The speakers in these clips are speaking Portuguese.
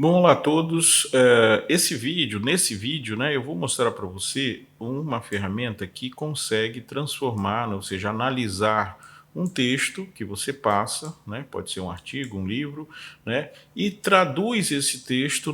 Bom, olá a todos. Nesse vídeo, né, eu vou mostrar para você uma ferramenta que consegue transformar, né, ou seja, analisar um texto que você passa, né, pode ser um artigo, um livro, né, e traduz esse texto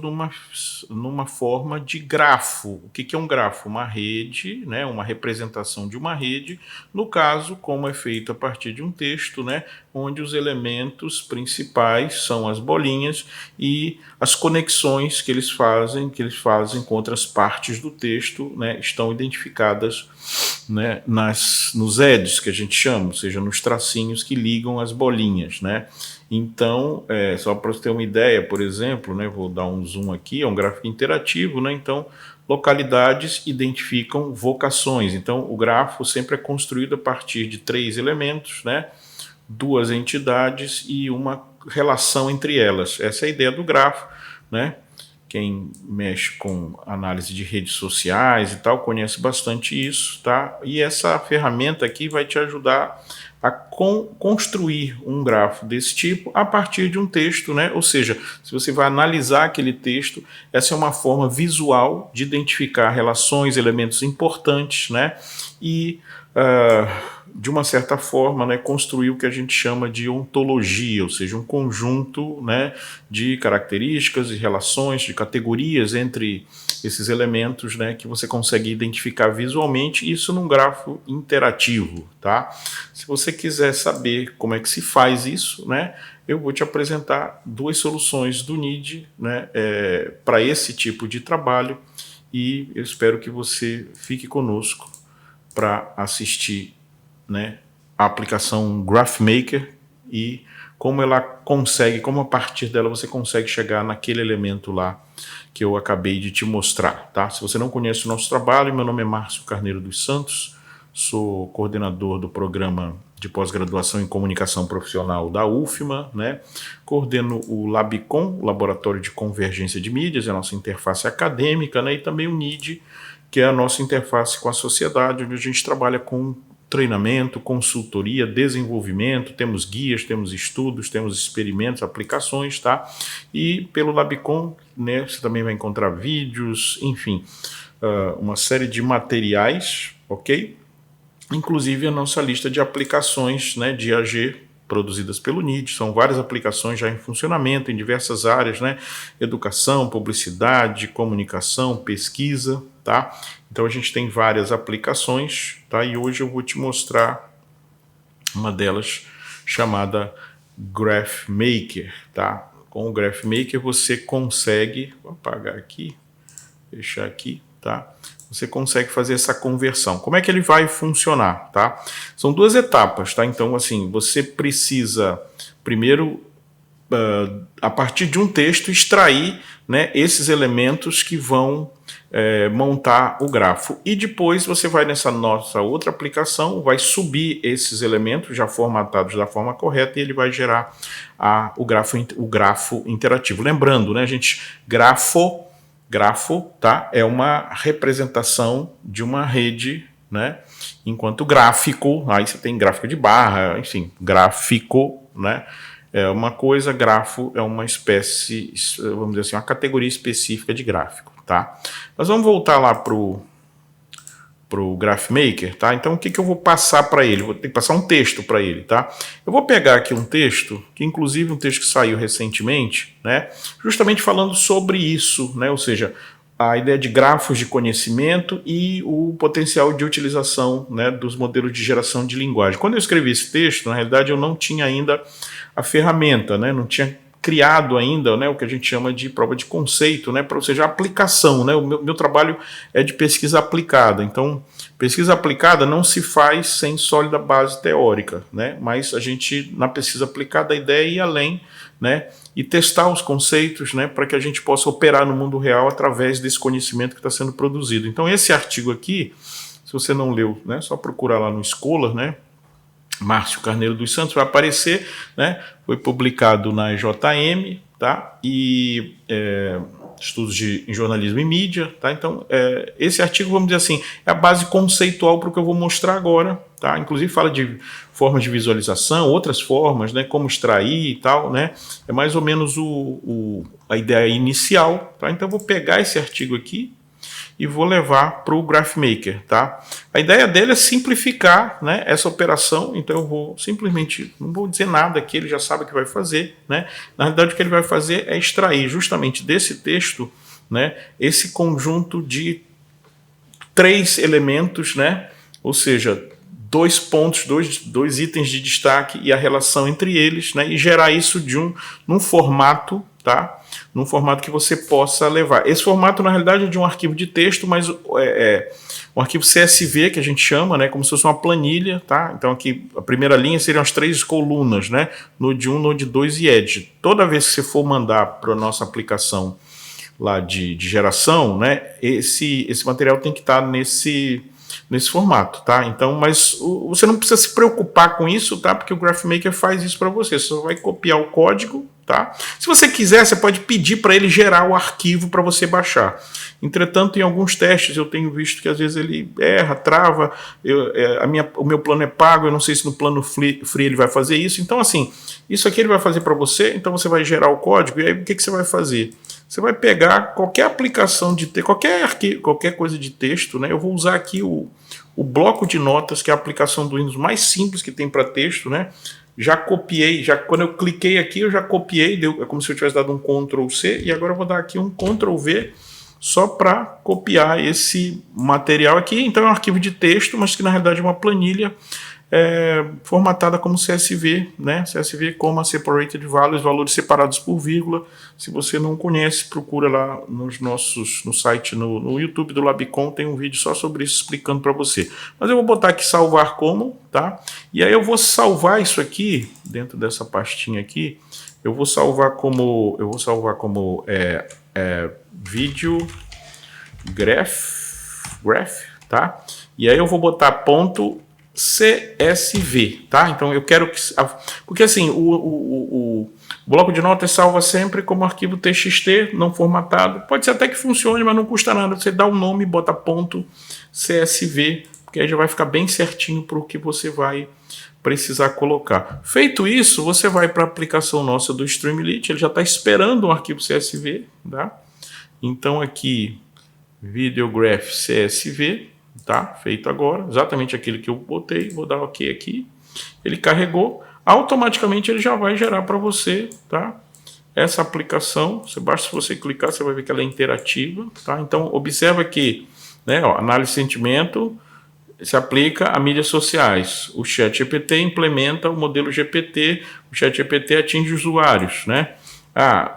numa forma de grafo. O que é um grafo? Uma rede, né, uma representação de uma rede, no caso, como é feito a partir de um texto, né, onde os elementos principais são as bolinhas e as conexões que eles fazem com outras partes do texto, né, estão identificadas, né, nos edges, que a gente chama, ou seja, nos tracinhos que ligam as bolinhas, né. Então, só para você ter uma ideia, por exemplo, né, vou dar um zoom aqui, é um gráfico interativo, né, então localidades identificam vocações. Então, o grafo sempre é construído a partir de 3 elementos, né, 2 entidades e uma relação entre elas. Essa é a ideia do grafo, né? Quem mexe com análise de redes sociais e tal conhece bastante isso, tá? E essa ferramenta aqui vai te ajudar a construir um grafo desse tipo a partir de um texto, né? Ou seja, se você vai analisar aquele texto, essa é uma forma visual de identificar relações, elementos importantes, né? E de uma certa forma, né, construir o que a gente chama de ontologia, ou seja, um conjunto, né, de características e relações, de categorias entre esses elementos, né, que você consegue identificar visualmente, isso num grafo interativo, tá? Se você quiser saber como é que se faz isso, né, eu vou te apresentar 2 soluções do NID, né, para esse tipo de trabalho, e eu espero que você fique conosco para assistir, né, a aplicação GraphMaker e como ela consegue, como a partir dela você consegue chegar naquele elemento lá que eu acabei de te mostrar, tá? Se você não conhece o nosso trabalho, meu nome é Márcio Carneiro dos Santos, sou coordenador do programa de pós-graduação em comunicação profissional da UFMA, né? Coordeno o Labicom, o Laboratório de Convergência de Mídias, é a nossa interface acadêmica, né? E também o NID, que é a nossa interface com a sociedade, onde a gente trabalha com treinamento, consultoria, desenvolvimento, temos guias, temos estudos, temos experimentos, aplicações, tá? E pelo Labicom, né, você também vai encontrar vídeos, enfim, uma série de materiais, ok? Inclusive a nossa lista de aplicações, né, de AG produzidas pelo NID, são várias aplicações já em funcionamento em diversas áreas, né, educação, publicidade, comunicação, pesquisa, tá? Então a gente tem várias aplicações, tá? E hoje eu vou te mostrar uma delas chamada GraphMaker, tá? Com o GraphMaker você consegue, vou apagar aqui, fechar aqui, tá? Você consegue fazer essa conversão. Como é que ele vai funcionar, tá? São 2 etapas, tá? Então, assim, você precisa primeiro, a partir de um texto, extrair, né, esses elementos que vão montar o grafo. E depois você vai nessa nossa outra aplicação, vai subir esses elementos já formatados da forma correta e ele vai gerar o grafo interativo. Lembrando, né, gente, grafo, tá, é uma representação de uma rede, né, enquanto gráfico, aí você tem gráfico de barra, enfim, gráfico, né, é uma coisa, grafo é uma espécie, vamos dizer assim, uma categoria específica de gráfico, tá? Mas vamos voltar lá pro GraphMaker, tá? Então o que eu vou passar para ele? Vou ter que passar um texto para ele, tá? Eu vou pegar aqui um texto, que inclusive um texto que saiu recentemente, né? Justamente falando sobre isso, né? Ou seja, a ideia de grafos de conhecimento e o potencial de utilização, né, dos modelos de geração de linguagem. Quando eu escrevi esse texto, na realidade eu não tinha ainda a ferramenta, né? Não tinha criado ainda, né, o que a gente chama de prova de conceito, né, ou seja, a aplicação, né, o meu trabalho é de pesquisa aplicada, então pesquisa aplicada não se faz sem sólida base teórica, né, mas a gente na pesquisa aplicada a ideia é ir além, né, e testar os conceitos, né, para que a gente possa operar no mundo real através desse conhecimento que está sendo produzido. Então esse artigo aqui, se você não leu, né, só procurar lá no Scholar, né, Márcio Carneiro dos Santos, vai aparecer, né? Foi publicado na JM, tá? E estudos em jornalismo e mídia, tá? Então, esse artigo, vamos dizer assim, é a base conceitual para o que eu vou mostrar agora, tá? Inclusive fala de formas de visualização, outras formas, né? Como extrair e tal, né? É mais ou menos a ideia inicial, tá? Então, eu vou pegar esse artigo aqui e vou levar para o GraphMaker, tá? A ideia dele é simplificar, né, essa operação, então eu vou simplesmente, não vou dizer nada aqui, ele já sabe o que vai fazer, né? Na realidade o que ele vai fazer é extrair justamente desse texto, né, esse conjunto de 3 elementos, né? Ou seja, 2 pontos, dois itens de destaque e a relação entre eles, né? E gerar isso num formato, tá? Num formato que você possa levar. Esse formato, na realidade, é de um arquivo de texto, mas um arquivo CSV, que a gente chama, né? Como se fosse uma planilha, tá? Então aqui a primeira linha seriam as 3 colunas, né? Node 1, Node 2 e Edge. Toda vez que você for mandar para a nossa aplicação lá de geração, né? Esse material tem que estar nesse formato, tá? Então, mas você não precisa se preocupar com isso, tá? Porque o GraphMaker faz isso para você. Você só vai copiar o código, tá? Se você quiser, você pode pedir para ele gerar o arquivo para você baixar. Entretanto, em alguns testes eu tenho visto que às vezes ele erra, trava. O meu plano é pago, eu não sei se no plano free ele vai fazer isso. Então, assim, isso aqui ele vai fazer para você. Então, você vai gerar o código e aí o que você vai fazer? Você vai pegar qualquer aplicação de texto, qualquer coisa de texto, né? Eu vou usar aqui o bloco de notas, que é a aplicação do Windows mais simples que tem para texto, né? Já copiei, quando eu cliquei aqui, eu já copiei, é como se eu tivesse dado um Ctrl C, e agora eu vou dar aqui um Ctrl V, só para copiar esse material aqui. Então é um arquivo de texto, mas que na realidade é uma planilha formatada como CSV, né? CSV, separated values, valores separados por vírgula. Se você não conhece, procura lá no site, no YouTube do Labicon, tem um vídeo só sobre isso explicando para você. Mas eu vou botar aqui salvar como, tá? E aí eu vou salvar isso aqui dentro dessa pastinha aqui. Eu vou salvar como vídeo graph, tá? E aí eu vou botar ponto CSV, tá? Então eu quero que... Porque assim, o bloco de notas salva sempre como arquivo TXT, não formatado. Pode ser até que funcione, mas não custa nada. Você dá um nome e bota ponto CSV, porque aí já vai ficar bem certinho para o que você vai precisar colocar. Feito isso, você vai para a aplicação nossa do Streamlit, ele já está esperando um arquivo CSV, tá? Então aqui, Videograph CSV, tá? Feito agora, exatamente aquele que eu botei, vou dar OK aqui, ele carregou, automaticamente ele já vai gerar para você, tá? Essa aplicação, basta você clicar, você vai ver que ela é interativa, tá? Então observa que, né, ó, análise de sentimento se aplica a mídias sociais, o ChatGPT implementa o modelo GPT, o ChatGPT atinge usuários, né?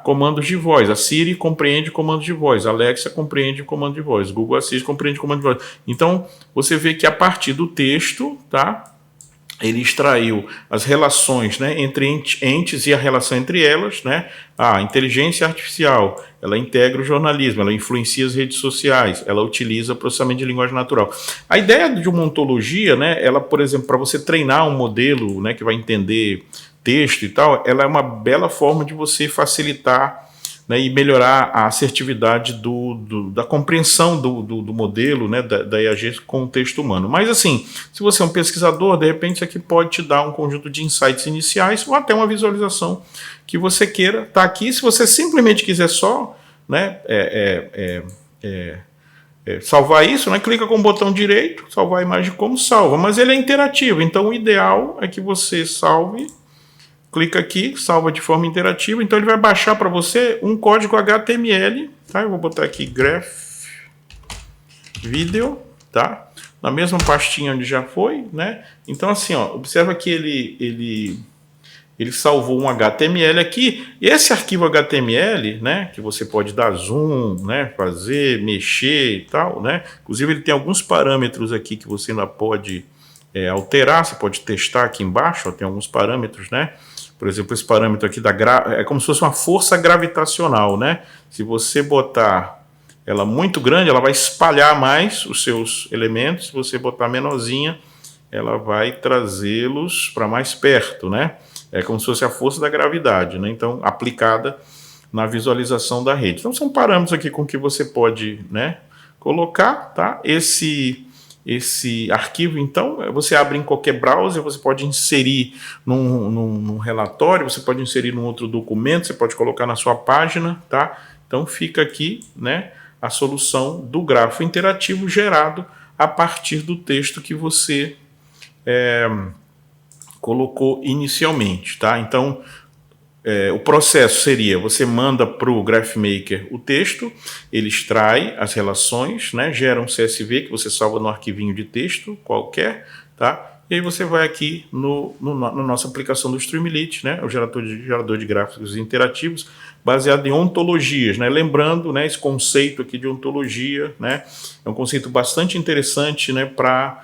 Comandos de voz. A Siri compreende comandos de voz. A Alexa compreende comando de voz. Google Assist compreende comando de voz. Então, você vê que a partir do texto, tá? Ele extraiu as relações, né, entre entes e a relação entre elas, né? A inteligência artificial, ela integra o jornalismo, ela influencia as redes sociais, ela utiliza processamento de linguagem natural. A ideia de uma ontologia, né, ela, por exemplo, para você treinar um modelo, né, que vai entender texto e tal, ela é uma bela forma de você facilitar, né, e melhorar a assertividade da compreensão do modelo, né, da IAG com o texto humano. Mas assim, se você é um pesquisador, de repente isso aqui pode te dar um conjunto de insights iniciais ou até uma visualização que você queira. Tá aqui, se você simplesmente quiser só, né, salvar isso, né, clica com o botão direito, salvar a imagem como salva, mas ele é interativo, então o ideal é que você salve. Clica aqui, salva de forma interativa. Então ele vai baixar para você um código HTML, tá? Eu vou botar aqui graph video, tá? Na mesma pastinha onde já foi, né? Então assim, ó, observa que ele salvou um HTML aqui. E esse arquivo HTML, né, que você pode dar zoom, né, fazer, mexer e tal, né? Inclusive ele tem alguns parâmetros aqui que você ainda pode alterar. Você pode testar aqui embaixo, ó, tem alguns parâmetros, né? Por exemplo, esse parâmetro aqui é como se fosse uma força gravitacional, né? Se você botar ela muito grande, ela vai espalhar mais os seus elementos. Se você botar menorzinha, ela vai trazê-los para mais perto, né? É como se fosse a força da gravidade, né? Então, aplicada na visualização da rede. Então são parâmetros aqui com que você pode, né, colocar, tá? Esse arquivo, então, você abre em qualquer browser, você pode inserir num relatório, você pode inserir num outro documento, você pode colocar na sua página, tá? Então fica aqui, né, a solução do grafo interativo gerado a partir do texto que você colocou inicialmente, tá? Então, o processo seria, você manda para o GraphMaker o texto, ele extrai as relações, né, gera um CSV que você salva no arquivinho de texto qualquer, tá? E aí você vai aqui na nossa aplicação do Streamlit, né, o gerador de gráficos interativos, baseado em ontologias, né? Lembrando, né, esse conceito aqui de ontologia, né, é um conceito bastante interessante, né, para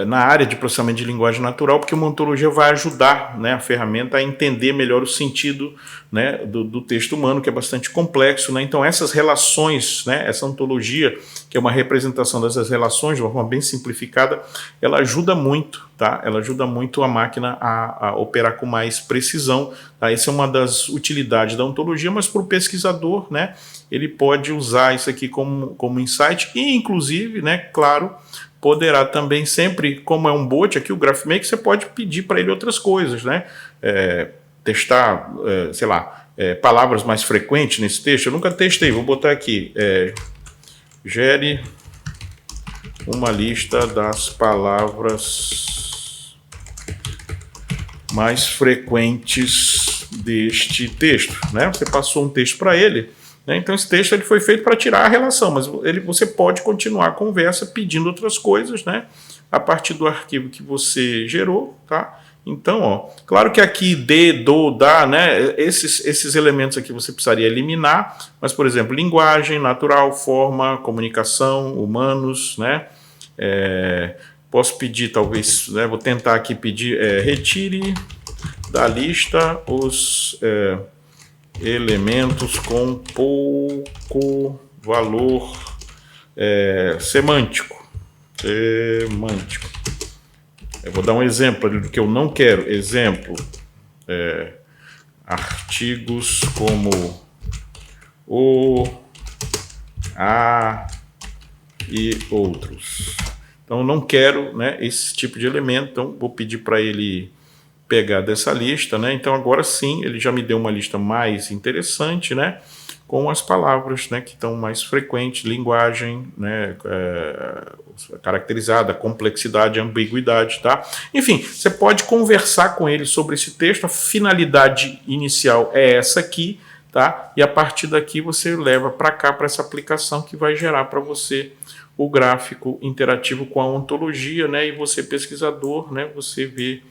na área de processamento de linguagem natural, porque uma ontologia vai ajudar, né, a ferramenta a entender melhor o sentido, né, do texto humano, que é bastante complexo, né? Então essas relações, né, essa ontologia, que é uma representação dessas relações de uma forma bem simplificada, ela ajuda muito, tá? Ela ajuda muito a máquina a operar com mais precisão, tá? Essa é uma das utilidades da ontologia, mas para o pesquisador, né, ele pode usar isso aqui como insight e, inclusive, né, claro, poderá também sempre, como é um bot aqui, o GraphMaker, você pode pedir para ele outras coisas, né? Testar, sei lá, palavras mais frequentes nesse texto. Eu nunca testei, vou botar aqui, gere uma lista das palavras mais frequentes deste texto, né? Você passou um texto para ele, né? Então esse texto ele foi feito para tirar a relação, mas você pode continuar a conversa pedindo outras coisas, né, a partir do arquivo que você gerou, tá? Então, ó, claro que aqui dá, né, esses elementos aqui você precisaria eliminar, mas, por exemplo, linguagem, natural, forma, comunicação, humanos, né, posso pedir, talvez, né, vou tentar aqui pedir, retire da lista os elementos com pouco valor semântico. Eu vou dar um exemplo do que eu não quero. Exemplo, artigos como o, a e outros. Então, eu não quero, né, esse tipo de elemento, então vou pedir para ele pegar dessa lista, né? Então agora sim ele já me deu uma lista mais interessante, né, com as palavras, né, que estão mais frequentes, linguagem, né, caracterizada, complexidade, ambiguidade, tá? Enfim, você pode conversar com ele sobre esse texto, a finalidade inicial é essa aqui, tá? E a partir daqui você leva para cá, para essa aplicação que vai gerar para você o gráfico interativo com a ontologia, né? E você, pesquisador, né, você vê,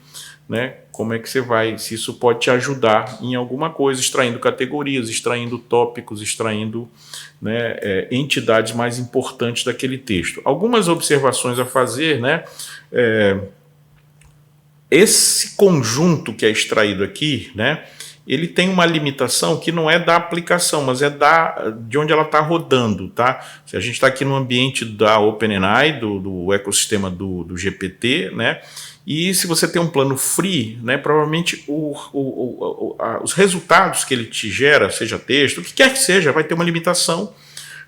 né, como é que você vai, se isso pode te ajudar em alguma coisa, extraindo categorias, extraindo tópicos, extraindo, né, entidades mais importantes daquele texto. Algumas observações a fazer, né, esse conjunto que é extraído aqui, né, ele tem uma limitação que não é da aplicação, mas é de onde ela está rodando, tá? Se a gente está aqui no ambiente da OpenAI, do ecossistema do GPT, né? E se você tem um plano free, né, provavelmente os resultados que ele te gera, seja texto, o que quer que seja, vai ter uma limitação,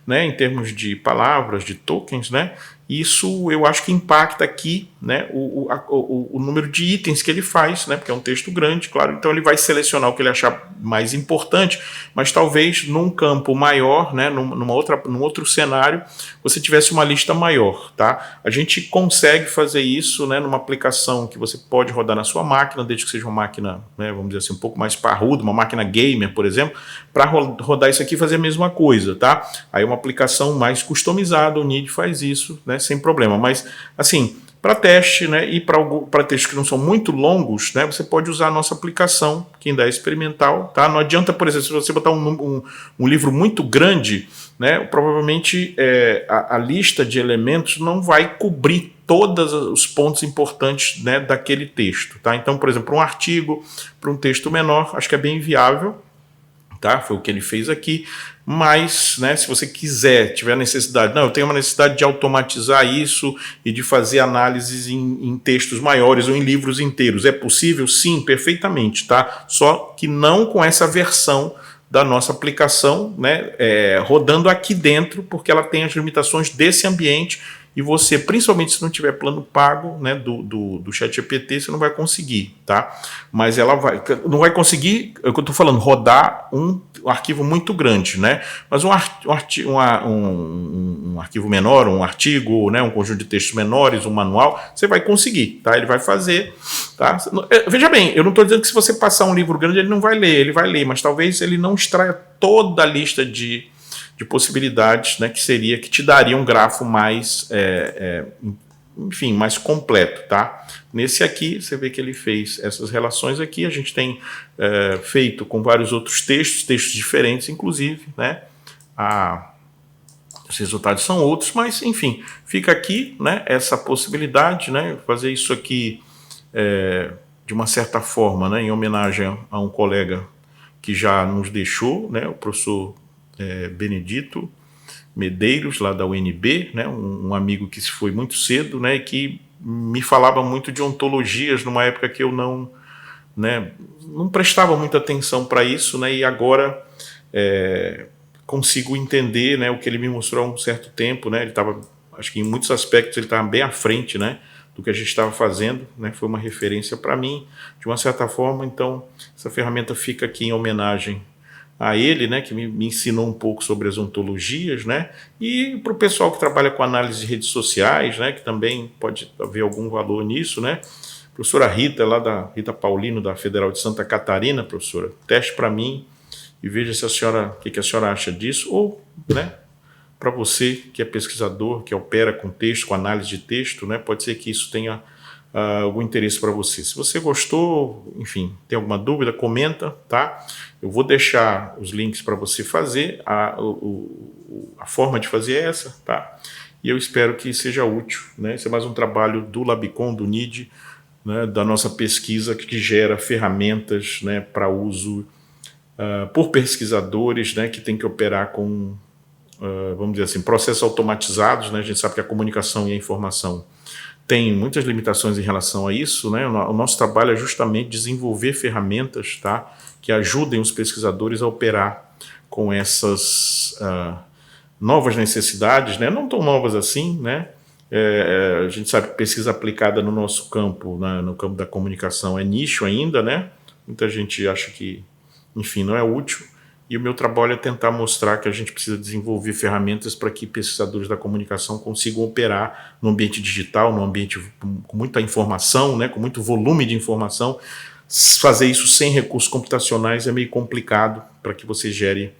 né, em termos de palavras, de tokens, né? Isso eu acho que impacta aqui, né, o número de itens que ele faz, né, porque é um texto grande, claro, então ele vai selecionar o que ele achar mais importante, mas talvez num campo maior, né, num outro cenário, você tivesse uma lista maior, tá? A gente consegue fazer isso, né, numa aplicação que você pode rodar na sua máquina, desde que seja uma máquina, né, vamos dizer assim, um pouco mais parruda, uma máquina gamer, por exemplo, para rodar isso aqui e fazer a mesma coisa, tá? Aí uma aplicação mais customizada, o NID faz isso, né, sem problema, mas assim, para teste, né, e para testes que não são muito longos, né, você pode usar a nossa aplicação, que ainda é experimental, tá? Não adianta, por exemplo, se você botar um livro muito grande, né, provavelmente a lista de elementos não vai cobrir todos os pontos importantes, né, daquele texto, tá? Então, por exemplo, para um artigo, para um texto menor, acho que é bem viável, tá? Foi o que ele fez aqui, mas, né, se você quiser, tiver necessidade, não, eu tenho uma necessidade de automatizar isso e de fazer análises em textos maiores ou em livros inteiros, é possível? Sim, perfeitamente, tá? Só que não com essa versão da nossa aplicação, né, rodando aqui dentro, porque ela tem as limitações desse ambiente e você, principalmente se não tiver plano pago, né, do ChatGPT, você não vai conseguir, tá? Mas ela não vai conseguir, é o que eu estou falando, rodar um arquivo muito grande, né? Mas um arquivo menor, um artigo, né, um conjunto de textos menores, um manual, você vai conseguir, tá? Ele vai fazer, tá? Veja bem, eu não estou dizendo que se você passar um livro grande ele não vai ler, ele vai ler, mas talvez ele não extraia toda a lista de possibilidades, né, que te daria um grafo mais, enfim, mais completo, tá? Nesse aqui, você vê que ele fez essas relações aqui, a gente tem feito com vários outros textos diferentes, inclusive, né? Os resultados são outros, mas, enfim, fica aqui, né, essa possibilidade, né, fazer isso aqui de uma certa forma, né, em homenagem a um colega que já nos deixou, né, o professor Benedito Medeiros, lá da UNB, né, um amigo que se foi muito cedo, né, e que me falava muito de ontologias numa época que eu não prestava muita atenção para isso, né, e agora consigo entender, né, o que ele me mostrou há um certo tempo, né, ele estava, acho que em muitos aspectos ele estava bem à frente, né, do que a gente estava fazendo, né, foi uma referência para mim, de uma certa forma. Então essa ferramenta fica aqui em homenagem a ele, né, que me ensinou um pouco sobre as ontologias, né, e para o pessoal que trabalha com análise de redes sociais, né, que também pode haver algum valor nisso, né. Professora Rita, lá da Rita Paulino, da Federal de Santa Catarina, professora, teste para mim e veja se o que a senhora acha disso, ou, né, para você que é pesquisador, que opera com texto, com análise de texto, né, pode ser que isso tenha algum interesse para você. Se você gostou, enfim, tem alguma dúvida, comenta, tá? Eu vou deixar os links para você fazer, a forma de fazer é essa, tá? E eu espero que seja útil, né? Esse é mais um trabalho do Labicon, do NID, né, da nossa pesquisa que gera ferramentas, né, para uso por pesquisadores, né, que tem que operar com, vamos dizer assim, processos automatizados, né? A gente sabe que a comunicação e a informação tem muitas limitações em relação a isso, né? O nosso trabalho é justamente desenvolver ferramentas, tá, que ajudem os pesquisadores a operar com essas novas necessidades, né? Não tão novas assim, né? A gente sabe que pesquisa aplicada no nosso campo, no campo da comunicação, é nicho ainda, né? Muita gente acha que, enfim, não é útil. E o meu trabalho é tentar mostrar que a gente precisa desenvolver ferramentas para que pesquisadores da comunicação consigam operar no ambiente digital, no ambiente com muita informação, né, com muito volume de informação. Fazer isso sem recursos computacionais é meio complicado para que você gere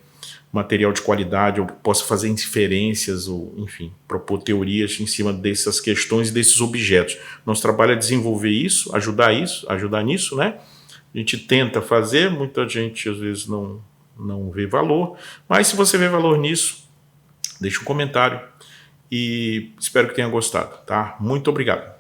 material de qualidade ou possa fazer inferências ou, enfim, propor teorias em cima dessas questões e desses objetos. Nosso trabalho é desenvolver isso, ajudar nisso, né? A gente tenta fazer, muita gente às vezes não vê valor, mas se você vê valor nisso, deixa um comentário e espero que tenha gostado, tá? Muito obrigado.